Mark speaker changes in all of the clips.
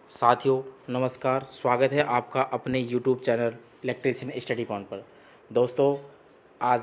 Speaker 1: साथियों नमस्कार, स्वागत है आपका अपने YouTube channel electrician study point पर। दोस्तों, आज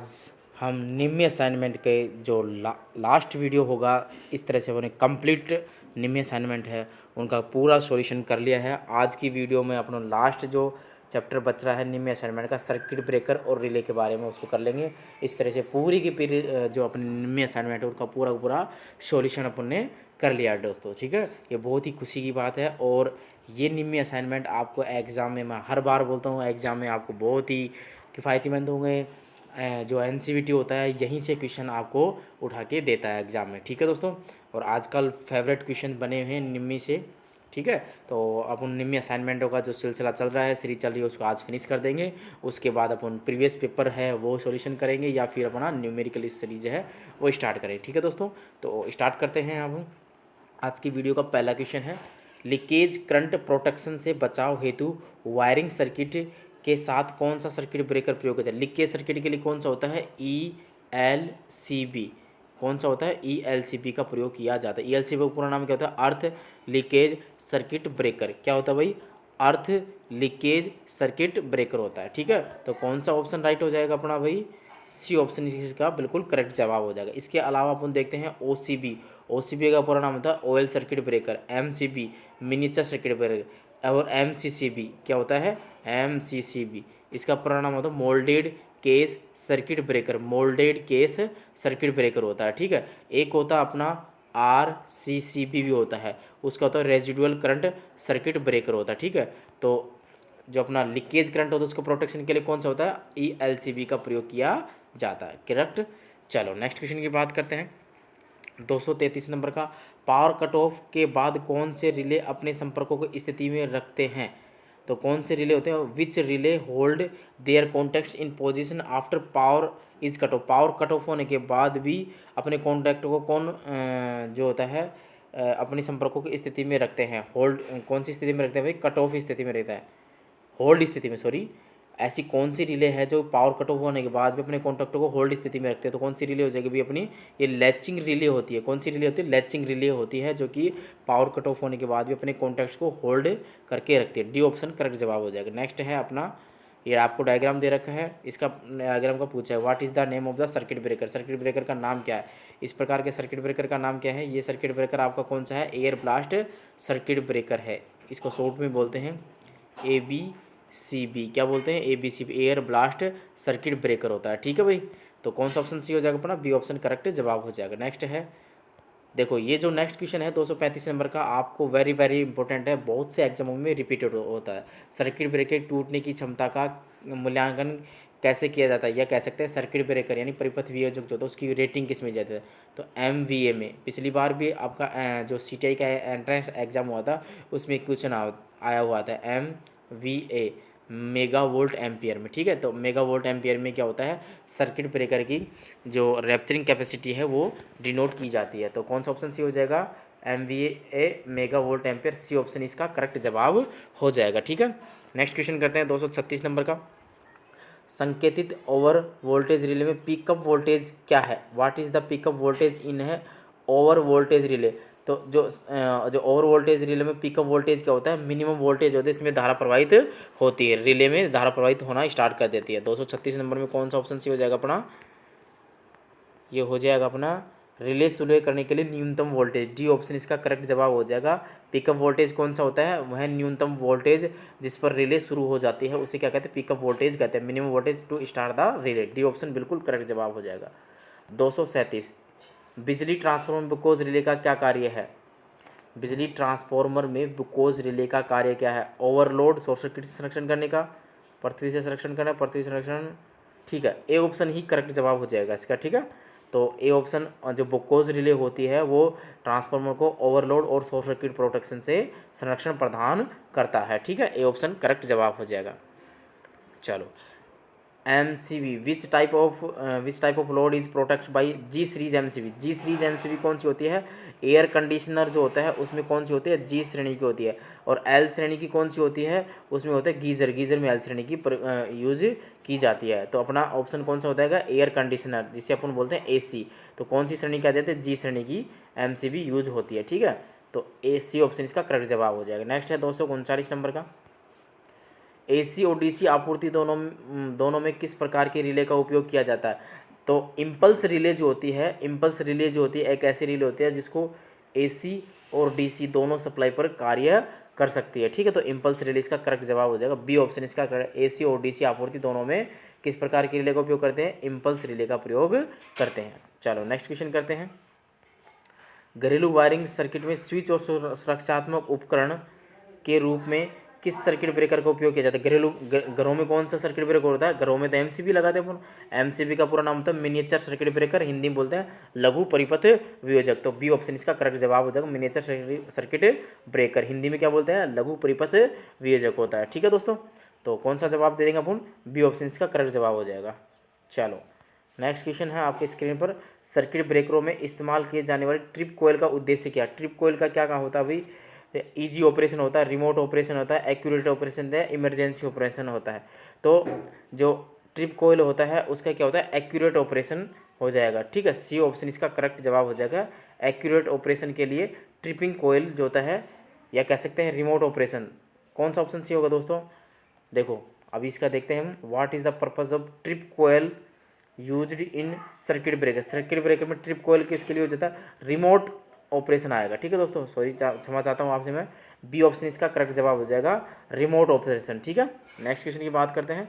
Speaker 1: हम निम्न असाइनमेंट के जो लास्ट वीडियो होगा, इस तरह से उन्हें कंप्लीट निम्न असाइनमेंट है उनका पूरा सॉल्यूशन कर लिया है। आज की वीडियो में अपना लास्ट जो चैप्टर बच रहा है निम्न असाइनमेंट का, सर्किट ब्रेकर और रिले के बारे में उसको कर लेंगे। इस तरह से पूरी की पूरी जो अपनी निम्न असाइनमेंट है उनका पूरा का पूरा सॉल्यूशन अपन ने कर लिया है दोस्तों। ठीक है, ये बहुत ही खुशी की बात है। और ये निम्न असाइनमेंट आपको एग्ज़ाम में, मैं हर बार बोलता हूँ, एग्ज़ाम में आपको बहुत ही किफ़ायतीमंद होंगे। जो एनसीईआरटी होता है यहीं से क्वेश्चन आपको उठा के देता है एग्ज़ाम में। ठीक है दोस्तों, और आजकल फेवरेट क्वेश्चन बने हुए हैं निम्न से। ठीक है, तो अपन निम्न असाइनमेंटों का जो सिलसिला चल रहा है, सीरीज चल रही है, उसको आज फिनिश कर देंगे। उसके बाद अपन प्रीवियस पेपर है वो सॉल्यूशन करेंगे, या फिर अपना न्यूमेरिकल सीरीज है वो स्टार्ट करें। ठीक है दोस्तों, तो स्टार्ट करते हैं। अब आज की वीडियो का पहला क्वेश्चन है, लीकेज करंट प्रोटेक्शन से बचाव हेतु वायरिंग सर्किट के साथ कौन सा सर्किट ब्रेकर प्रयोग होता है। लीकेज सर्किट के लिए कौन सा होता है, ELCB। कौन सा होता है, ELCB का प्रयोग किया जाता है। ELCB का पूरा नाम क्या होता है, अर्थ लीकेज सर्किट ब्रेकर। क्या होता है भाई, अर्थ लीकेज सर्किट ब्रेकर होता है। ठीक है, तो कौन सा ऑप्शन राइट हो जाएगा अपना भाई, सी ऑप्शन इसका बिल्कुल करेक्ट जवाब हो जाएगा। इसके अलावा अपन देखते हैं OCB का पूरा नाम होता है oil circuit breaker, MCB miniature circuit breaker, और MCCB क्या होता है, MCCB इसका पूरा नाम होता है moulded case circuit breaker, moulded case circuit breaker होता है। ठीक है, एक होता है अपना RCCB भी होता है, उसका होता है रेजिडुअल करंट सर्किट ब्रेकर होता है। ठीक है, तो जो अपना लीकेज करंट होता है उसको प्रोटेक्शन के लिए कौन सा होता है, ELCB का प्रयोग किया जाता है। करेक्ट। चलो नेक्स्ट क्वेश्चन की बात करते हैं, 233 नंबर का। पावर कट ऑफ के बाद कौन से रिले अपने संपर्कों को स्थिति में रखते हैं। तो कौन से रिले होते हैं, विच relay hold their contacts in position after power is cut off. Power cut off होने के बाद भी अपने कॉन्टैक्ट को कौन जो होता है अपने संपर्कों की स्थिति में रखते हैं। होल्ड कौन सी स्थिति में रखते हैं भाई, कट ऑफ स्थिति में रहता है, होल्ड स्थिति में, सॉरी। ऐसी कौन सी रिले है जो पावर कट ऑफ होने के बाद भी अपने कॉन्टैक्टों को होल्ड स्थिति में रखते हैं। तो कौन सी रिले हो जाएगी भी अपनी, ये लैचिंग रिले होती है। कौन सी रिले होती है, लैचिंग रिले होती है, जो कि पावर कट ऑफ होने के बाद भी अपने कॉन्टैक्ट्स को होल्ड करके रखती है। डी ऑप्शन करेक्ट जवाब हो जाएगा। नेक्स्ट है अपना, ये आपको डायग्राम दे रखा है, इसका डायग्राम का पूछा है, what is the name of the circuit breaker. Circuit breaker का नाम क्या है, इस प्रकार के सर्किट ब्रेकर का नाम क्या है। ये सर्किट ब्रेकर आपका कौन सा है, एयर ब्लास्ट सर्किट ब्रेकर है। इसको शॉर्ट में बोलते हैं ABCB। क्या बोलते हैं, ABCB, air blast circuit breaker होता है। ठीक है भाई, तो कौन सा ऑप्शन सी हो जाएगा अपना, बी ऑप्शन करेक्ट जवाब हो जाएगा। नेक्स्ट है, देखो ये जो नेक्स्ट क्वेश्चन है 235 नंबर का, आपको वेरी वेरी इंपॉर्टेंट है, बहुत से एग्जामों में रिपीटेड होता है। सर्किट ब्रेकर टूटने की क्षमता का मूल्यांकन कैसे किया जाता है, या कह सकते हैं सर्किट ब्रेकर यानी परिपथ वियोजक जो होता है उसकी रेटिंग किस में जाती है। तो MVA में, पिछली बार भी आपका जो CTI का एंट्रेंस एग्जाम हुआ था उसमें क्वेश्चन आया हुआ था MVA, मेगा वोल्ट एम्पियर में। ठीक है, तो मेगा वोल्ट एम्पियर में क्या होता है, सर्किट ब्रेकर की जो रैप्चरिंग कैपेसिटी है वो डिनोट की जाती है। तो कौन सा ऑप्शन सी हो जाएगा, MVA mega volt ampere, C option इसका करेक्ट जवाब हो जाएगा। ठीक है, नेक्स्ट क्वेश्चन करते हैं 236 नंबर का। संकेतित ओवर वोल्टेज रिले में पिकअप वोल्टेज क्या है, what is the pickup voltage in है ओवर वोल्टेज रिले। तो जो ओवर वोल्टेज रिले में पिकअप वोल्टेज क्या होता है, मिनिमम वोल्टेज होता है, इसमें धारा प्रवाहित होती है, रिले में धारा प्रवाहित होना स्टार्ट कर देती है। 236 नंबर में कौन सा ऑप्शन सी हो जाएगा अपना, ये हो जाएगा अपना रिले सुलह करने के लिए न्यूनतम वोल्टेज, डी ऑप्शन इसका करेक्ट जवाब हो जाएगा। पिकअप वोल्टेज कौन सा होता है, वह न्यूनतम वोल्टेज जिस पर रिले शुरू हो जाती है उसे क्या कहते हैं, पिकअप वोल्टेज कहते हैं, minimum voltage to start the relay. D option बिल्कुल करेक्ट जवाब हो जाएगा। 237, बिजली ट्रांसफार्मर बुकोज रिले का क्या कार्य है। बिजली ट्रांसफार्मर में बुकोज रिले का कार्य क्या है, ओवरलोड शॉर्ट सर्किट से संरक्षण करने का, पृथ्वी से संरक्षण करना, पृथ्वी संरक्षण। ठीक है, ए ऑप्शन ही करेक्ट जवाब हो जाएगा इसका। ठीक है, तो ए ऑप्शन जो बुकोज रिले होती है वो ट्रांसफार्मर को ओवरलोड और शॉर्ट सर्किट प्रोटेक्शन से संरक्षण प्रदान करता है। ठीक है, ए ऑप्शन करेक्ट जवाब हो जाएगा। चलो MCB, which type of load is protect by G series MCB। G series MCB कौन सी होती है, एयर कंडीशनर जो होता है उसमें कौन सी होती है, G श्रेणी की होती है। और L श्रेणी की कौन सी होती है, उसमें होता है गीज़र में L श्रेणी की यूज की जाती है। तो अपना ऑप्शन कौन सा होता है, एयर कंडीशनर, जिसे अपन बोलते हैं AC। तो कौन सी श्रेणी क्या देते हैं, G श्रेणी की MCB यूज होती है। ठीक है, तो ए सी ऑप्शन इसका करेक्ट जवाब हो जाएगा। नेक्स्ट है दोस्तों 39 नंबर का, एसी और डीसी आपूर्ति दोनों में किस प्रकार के रिले का उपयोग किया जाता है। तो इम्पल्स रिले जो होती है, इम्पल्स रिले जो होती है एक ऐसी रिले होती है जिसको एसी और डीसी दोनों सप्लाई पर कार्य कर सकती है। ठीक है, तो इम्पल्स रिले इसका करेक्ट जवाब हो जाएगा। बी ऑप्शन इसका करेक्ट, एसी और डीसी आपूर्ति दोनों में किस प्रकार के रिले का उपयोग करते हैं, इम्पल्स रिले का प्रयोग करते हैं। चलो नेक्स्ट क्वेश्चन करते हैं। घरेलू वायरिंग सर्किट में स्विच और सुरक्षात्मक उपकरण के रूप में किस सर्किट ब्रेकर का उपयोग किया जाता है। घरेलू घरों में कौन सा सर्किट ब्रेकर होता है, घरों में तो एमसीबी लगाते हैं। एमसीबी का पूरा नाम होता है मिनिएचर सर्किट ब्रेकर, हिंदी में बोलते हैं लघु परिपथ वियोजक। तो बी ऑप्शन इसका करेक्ट जवाब हो जाएगा, मिनिएचर सर्किट ब्रेकर हिंदी में क्या बोलते हैं, लघु परिपथ वियोजक होता है। ठीक है दोस्तों, तो कौन सा जवाब दे देंगे अपन, बी ऑप्शन इसका करेक्ट जवाब हो जाएगा। चलो नेक्स्ट क्वेश्चन है आपके स्क्रीन पर, सर्किट ब्रेकरों में इस्तेमाल किए जाने वाले ट्रिप कोयल का उद्देश्य क्या। ट्रिप कोयल का क्या काम होता है भाई, ईजी ऑपरेशन होता है, रिमोट ऑपरेशन होता है, एक्यूरेट ऑपरेशन होता है, इमरजेंसी ऑपरेशन होता है। तो जो ट्रिप कोयल होता है उसका क्या होता है, एक्यूरेट ऑपरेशन हो जाएगा। ठीक है, सी ऑप्शन इसका करेक्ट जवाब हो जाएगा। एक्यूरेट ऑपरेशन के लिए ट्रिपिंग कोयल जो होता है, या कह सकते हैं रिमोट ऑपरेशन। कौन सा ऑप्शन सी होगा दोस्तों, देखो अभी इसका देखते हैं हम। What is the purpose of trip coil used in circuit breaker. Circuit breaker में ट्रिप कोयल किसके लिए हो जाता है, रिमोट ऑपरेशन आएगा। ठीक है दोस्तों, सॉरी क्षमा चाहता हूँ आपसे मैं, बी ऑप्शन इसका करेक्ट जवाब हो जाएगा, रिमोट ऑपरेशन। ठीक है, नेक्स्ट क्वेश्चन की बात करते हैं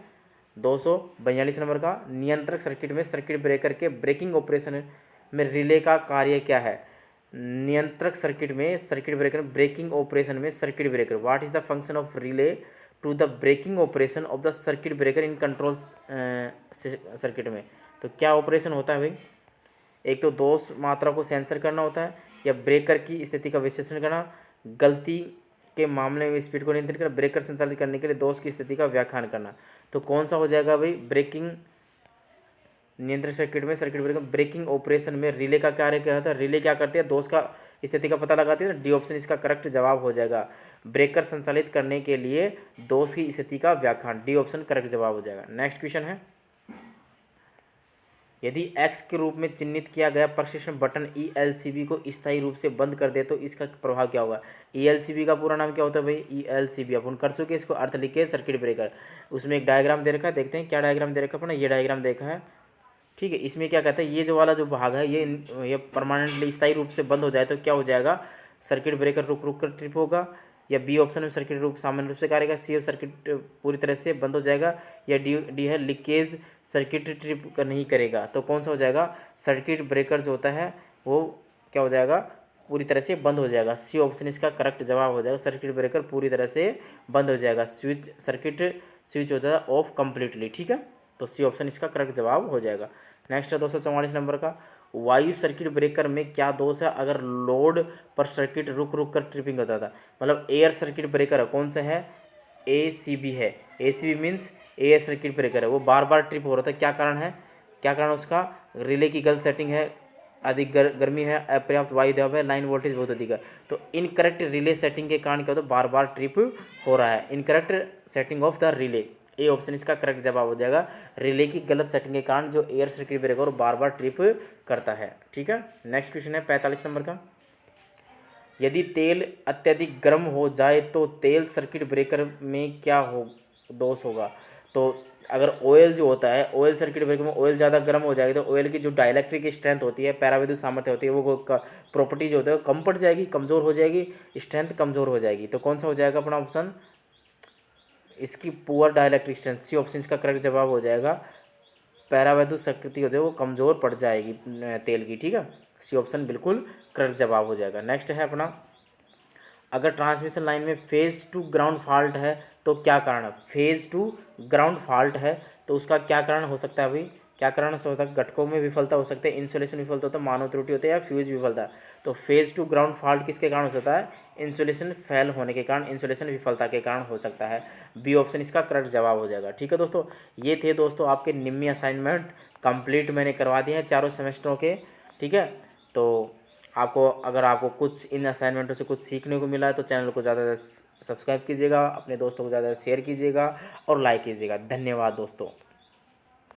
Speaker 1: 242 नंबर का, नियंत्रक सर्किट में सर्किट ब्रेकर के ब्रेकिंग ऑपरेशन में रिले का कार्य क्या है। नियंत्रक सर्किट में सर्किट ब्रेकर ब्रेकिंग ऑपरेशन में circuit breaker, what is the function of relay to the breaking operation of the circuit breaker in control circuit में। तो क्या ऑपरेशन होता है भाई, एक तो दोष मात्रा को सेंसर करना होता है, या ब्रेकर की स्थिति का विश्लेषण करना, गलती के मामले में स्पीड को नियंत्रित करना, ब्रेकर संचालित करने के लिए दोष की स्थिति का व्याख्यान करना। तो कौन सा हो जाएगा भाई, ब्रेकिंग नियंत्रण सर्किट में सर्किट ब्रेकर ब्रेकिंग ऑपरेशन में रिले का कार्य क्या होता है, रिले क्या करती है, दोष का स्थिति का पता लगाती है। डी ऑप्शन इसका करेक्ट जवाब हो जाएगा, ब्रेकर संचालित करने के लिए दोष की स्थिति का व्याख्यान, डी ऑप्शन करेक्ट जवाब हो जाएगा। नेक्स्ट क्वेश्चन है, यदि X के रूप में चिन्हित किया गया प्रशिक्षण बटन ELCB को स्थायी रूप से बंद कर दे तो इसका प्रभाव क्या होगा। ELCB का पूरा नाम क्या होता है भाई, ELCB अपन कर चुके, इसको अर्थ लिखे सर्किट ब्रेकर। उसमें एक डायग्राम दे रखा है, देखते हैं क्या डायग्राम दे रखा है अपना, ये डायग्राम देखा है। ठीक है, इसमें क्या कहता है, ये जो वाला जो भाग है ये परमानेंटली स्थायी रूप से बंद हो जाए तो क्या हो जाएगा, सर्किट ब्रेकर रुक रुक कर ट्रिप होगा, या बी ऑप्शन में सर्किट रूप सामान्य रूप से कार्य करेगा, सी सर्किट पूरी तरह से बंद हो जाएगा, या डी है लीकेज सर्किट ट्रिप नहीं करेगा। तो कौन सा हो जाएगा, सर्किट ब्रेकर जो होता है वो क्या हो जाएगा, पूरी तरह से बंद हो जाएगा। सी ऑप्शन इसका करेक्ट जवाब हो जाएगा, सर्किट ब्रेकर पूरी तरह से बंद हो जाएगा, सर्किट स्विच होता है ऑफ कम्प्लीटली। ठीक है, तो सी ऑप्शन इसका करेक्ट जवाब हो जाएगा। नेक्स्ट है 244 नंबर का, वायु सर्किट ब्रेकर में क्या दोष है अगर लोड पर सर्किट रुक रुक कर ट्रिपिंग होता था। मतलब एयर सर्किट ब्रेकर है, कौन सा है, ACB है। ACB means air circuit breaker है, वो बार बार ट्रिप हो रहा था, क्या कारण है, क्या कारण उसका, रिले की गलत सेटिंग है, अधिक गर्मी है, अपर्याप्त वायु दबाव है, लाइन वोल्टेज बहुत अधिक है। तो इनकरेक्ट रिले सेटिंग के कारण क्या होता है, बार बार ट्रिप हो रहा है, incorrect setting of the relay. A option इसका करेक्ट जवाब हो जाएगा, रिले की गलत सेटिंग के कारण जो एयर सर्किट ब्रेकर बार बार ट्रिप करता है। ठीक है, नेक्स्ट क्वेश्चन है 45 नंबर का, यदि तेल अत्यधिक गर्म हो जाए तो तेल सर्किट ब्रेकर में क्या हो दोष होगा। तो अगर ऑयल जो होता है, ऑयल सर्किट ब्रेकर में ऑयल ज़्यादा गर्म हो जाएगी तो ऑयल की जो डाइलेक्ट्रिक स्ट्रेंथ होती है, पैराविद्युत सामर्थ्य होती है, वो प्रॉपर्टी जो होता है कम पड़ जाएगी, कमज़ोर हो जाएगी, स्ट्रेंथ कमज़ोर हो जाएगी। तो कौन सा हो जाएगा अपना ऑप्शन, इसकी poor dielectric strength, C option इसका करेक्ट जवाब हो जाएगा, पैरावैद्युत शक्ति होती है वो कमज़ोर पड़ जाएगी तेल की। ठीक है, सी ऑप्शन बिल्कुल करेक्ट जवाब हो जाएगा। नेक्स्ट है अपना, अगर ट्रांसमिशन लाइन में फेज टू ग्राउंड फॉल्ट है तो क्या कारण है। फेज टू ग्राउंड फॉल्ट है तो उसका क्या कारण हो सकता है भाई, क्या कारण हो सकता है, घटकों में विफलता हो सकती है, इंसुलेशन विफलता होता है, मानव त्रुटि होती है, या फ्यूज विफलता। तो फेज टू ग्राउंड फॉल्ट किसके कारण हो सकता है, इंसुलेशन फेल होने के कारण, इंसुलेशन विफलता के कारण हो सकता है। बी ऑप्शन इसका करेक्ट जवाब हो जाएगा। ठीक है दोस्तों, ये थे दोस्तों आपके निम्न असाइनमेंट, कंप्लीट मैंने करवा दिए हैं चारों सेमेस्टरों के। ठीक है, तो आपको अगर आपको कुछ इन असाइनमेंटों से कुछ सीखने को मिला है तो चैनल को ज़्यादा सब्सक्राइब कीजिएगा, अपने दोस्तों को ज़्यादा शेयर कीजिएगा और लाइक कीजिएगा। धन्यवाद दोस्तों।